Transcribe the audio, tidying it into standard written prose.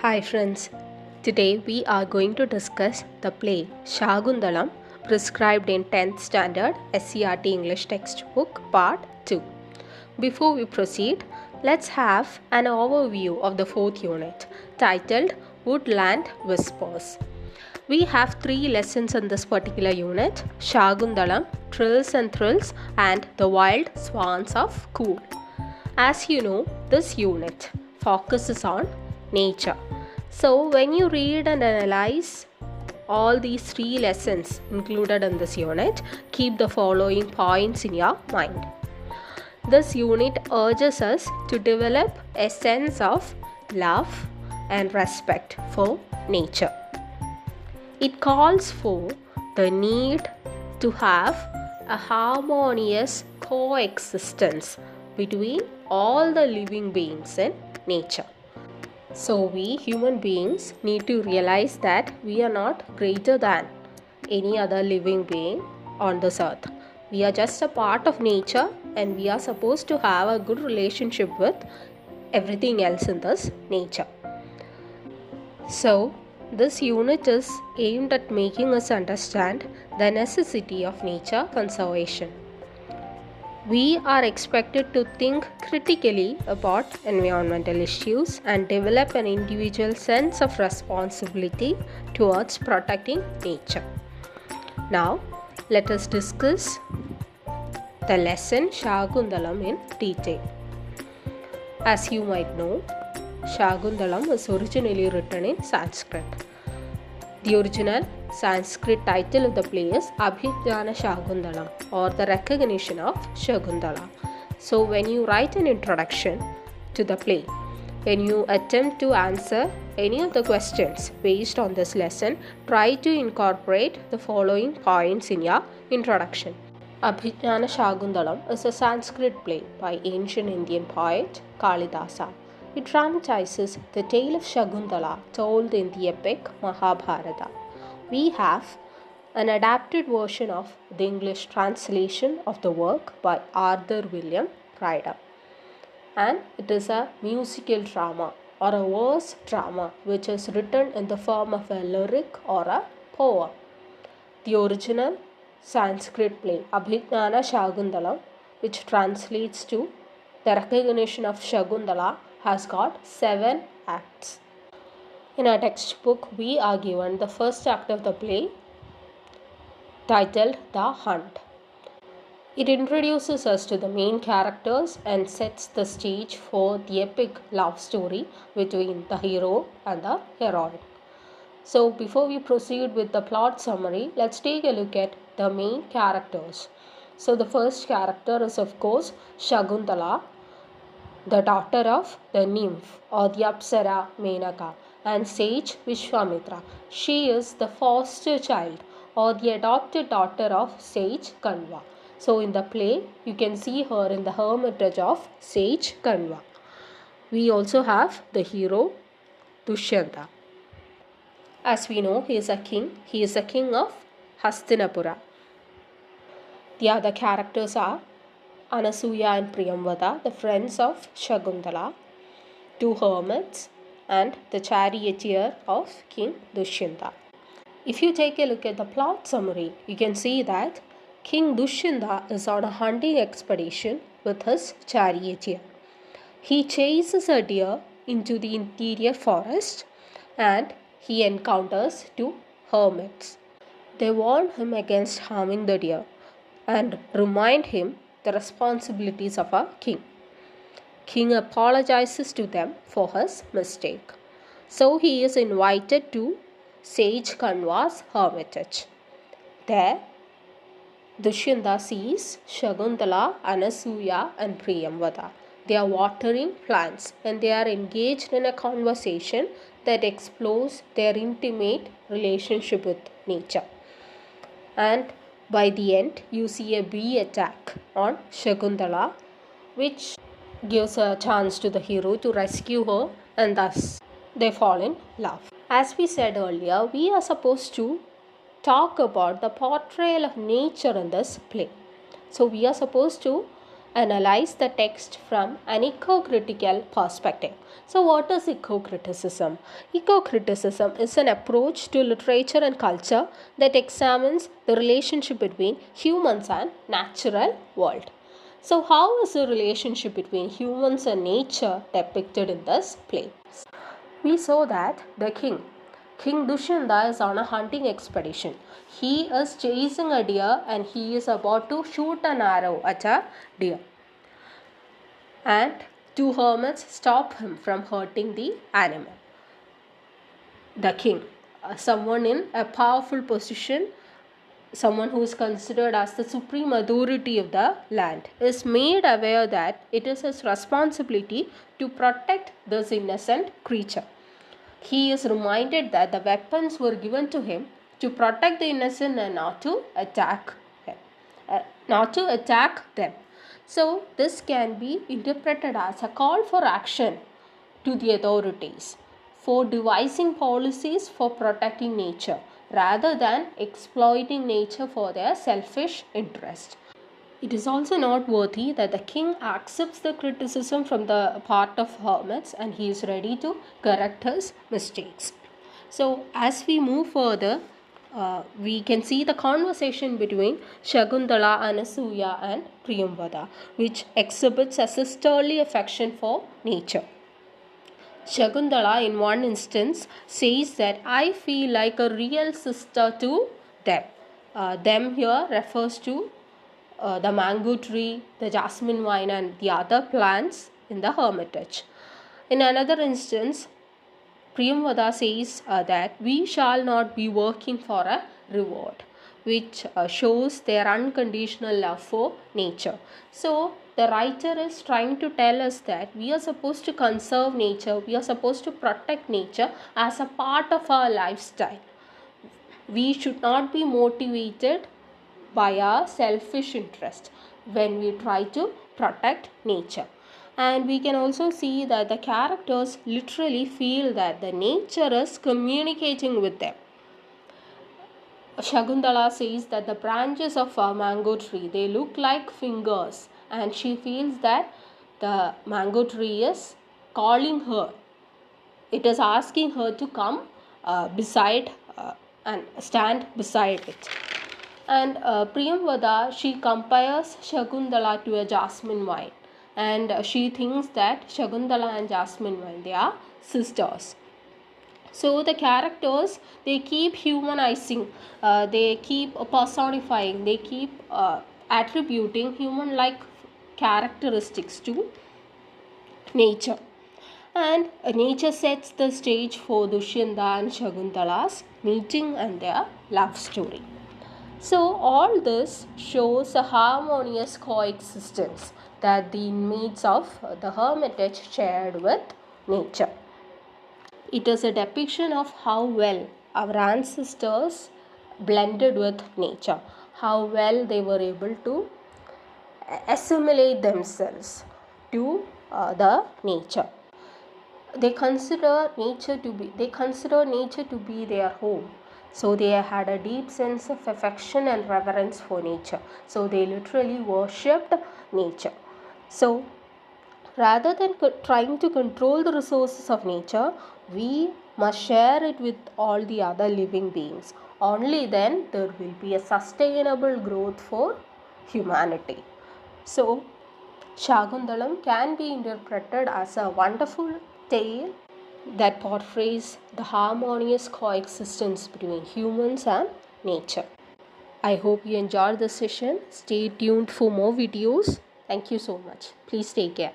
Hi friends, today we are going to discuss the play Shakuntalam prescribed in 10th standard SCRT English textbook part 2. Before we proceed, let's have an overview of the 4th unit titled Woodland Whispers. We have 3 lessons in this particular unit: Shakuntalam, Trills and Thrills, and The Wild Swans of Cool. As you know, this unit focuses on nature. So, when you read and analyze all these 3 lessons included in this unit, keep the following points in your mind. This unit urges us to develop a sense of love and respect for nature. It calls for the need to have a harmonious coexistence between all the living beings in nature. So we human beings need to realize that we are not greater than any other living being on this earth. We are just a part of nature and we are supposed to have a good relationship with everything else in this nature. So this unit is aimed at making us understand the necessity of nature conservation. We are expected to think critically about environmental issues and develop an individual sense of responsibility towards protecting nature. Now, let us discuss the lesson Shakuntalam in detail. As you might know, Shakuntalam is originally written in Sanskrit. The original Sanskrit title of the play is Abhijnana Shakuntalam, or the recognition of Shakuntala. So when you write an introduction to the play, when you attempt to answer any of the questions based on this lesson, try to incorporate the following points in your introduction. Abhijnana Shakuntalam is a Sanskrit play by ancient Indian poet Kalidasa. It dramatizes the tale of Shakuntala told in the epic Mahabharata. We have an adapted version of the English translation of the work by Arthur William Ryder. And it is a musical drama or a verse drama which is written in the form of a lyric or a poem. The original Sanskrit play Abhijnana Shakuntalam, which translates to the recognition of Shakuntala, has got 7 acts. In our textbook, we are given the first act of the play titled The Hunt. It introduces us to the main characters and sets the stage for the epic love story between the hero and the heroine. So before we proceed with the plot summary, let's take a look at the main characters. So the first character is of course Shakuntala, the daughter of the nymph or the Apsara Menaka and sage Vishwamitra. She is the foster child or the adopted daughter of sage Kanva. So in the play, you can see her in the hermitage of sage Kanva. We also have the hero Dushyanta. As we know, he is a king. He is the king of Hastinapura. The other characters are Anasuya and Priyamvada, the friends of Shakuntala, 2 hermits, and the charioteer of King Dushyanta. If you take a look at the plot summary, you can see that King Dushyanta is on a hunting expedition with his charioteer. He chases a deer into the interior forest and he encounters 2 hermits. They warn him against harming the deer and remind him the responsibilities of a king. King apologizes to them for his mistake. So he is invited to sage Kanva's hermitage. There, Dushyanta sees Shakuntala, Anasuya and Priyamvada. They are watering plants and they are engaged in a conversation that explores their intimate relationship with nature. And by the end, you see a bee attack on Shakuntala, which gives a chance to the hero to rescue her, and thus they fall in love. As we said earlier, we are supposed to talk about the portrayal of nature in this play. So we are supposed to analyze the text from an eco-critical perspective. So what is eco-criticism? Eco-criticism is an approach to literature and culture that examines the relationship between humans and natural world. So how is the relationship between humans and nature depicted in this play? We saw that King Dushyanta is on a hunting expedition. He is chasing a deer and he is about to shoot an arrow at a deer. And two hermits stop him from hurting the animal. The king, someone in a powerful position, someone who is considered as the supreme authority of the land, is made aware that it is his responsibility to protect this innocent creature. He is reminded that the weapons were given to him to protect the innocent and not to attack them. So this can be interpreted as a call for action to the authorities for devising policies for protecting nature rather than exploiting nature for their selfish interest. It is also noteworthy that the king accepts the criticism from the part of hermits and he is ready to correct his mistakes. So as we move further, we can see the conversation between Shakuntala, Anasuya and Priyamvada, which exhibits a sisterly affection for nature. Shakuntala in one instance says that I feel like a real sister to them. Them here refers to the mango tree, the jasmine vine and the other plants in the hermitage. In another instance, Priyamvada says that we shall not be working for a reward, which shows their unconditional love for nature. So the writer is trying to tell us that we are supposed to conserve nature, we are supposed to protect nature as a part of our lifestyle. We should not be motivated by our selfish interest when we try to protect nature. And we can also see that the characters literally feel that the nature is communicating with them. Shakuntala says that the branches of a mango tree, they look like fingers, and she feels that the mango tree is calling her. It is asking her to come beside and stand beside it. And Priyamvada, she compares Shakuntala to a jasmine vine, and she thinks that Shakuntala and jasmine vine, they are sisters. So the characters, they keep humanizing, they keep personifying, they keep attributing human-like characteristics to nature. And nature sets the stage for Dushyanta and Shakuntala's meeting and their love story. So all this shows a harmonious coexistence that the inmates of the hermitage shared with nature. It is a depiction of how well our ancestors blended with nature, how well they were able to assimilate themselves to the nature. They consider nature to be their home. So they had a deep sense of affection and reverence for nature. So they literally worshipped nature. So rather than trying to control the resources of nature, we must share it with all the other living beings. Only then there will be a sustainable growth for humanity. So Shakuntalam can be interpreted as a wonderful tale that portrays the harmonious coexistence between humans and nature. I hope you enjoyed this session. Stay tuned for more videos. Thank you so much. Please take care.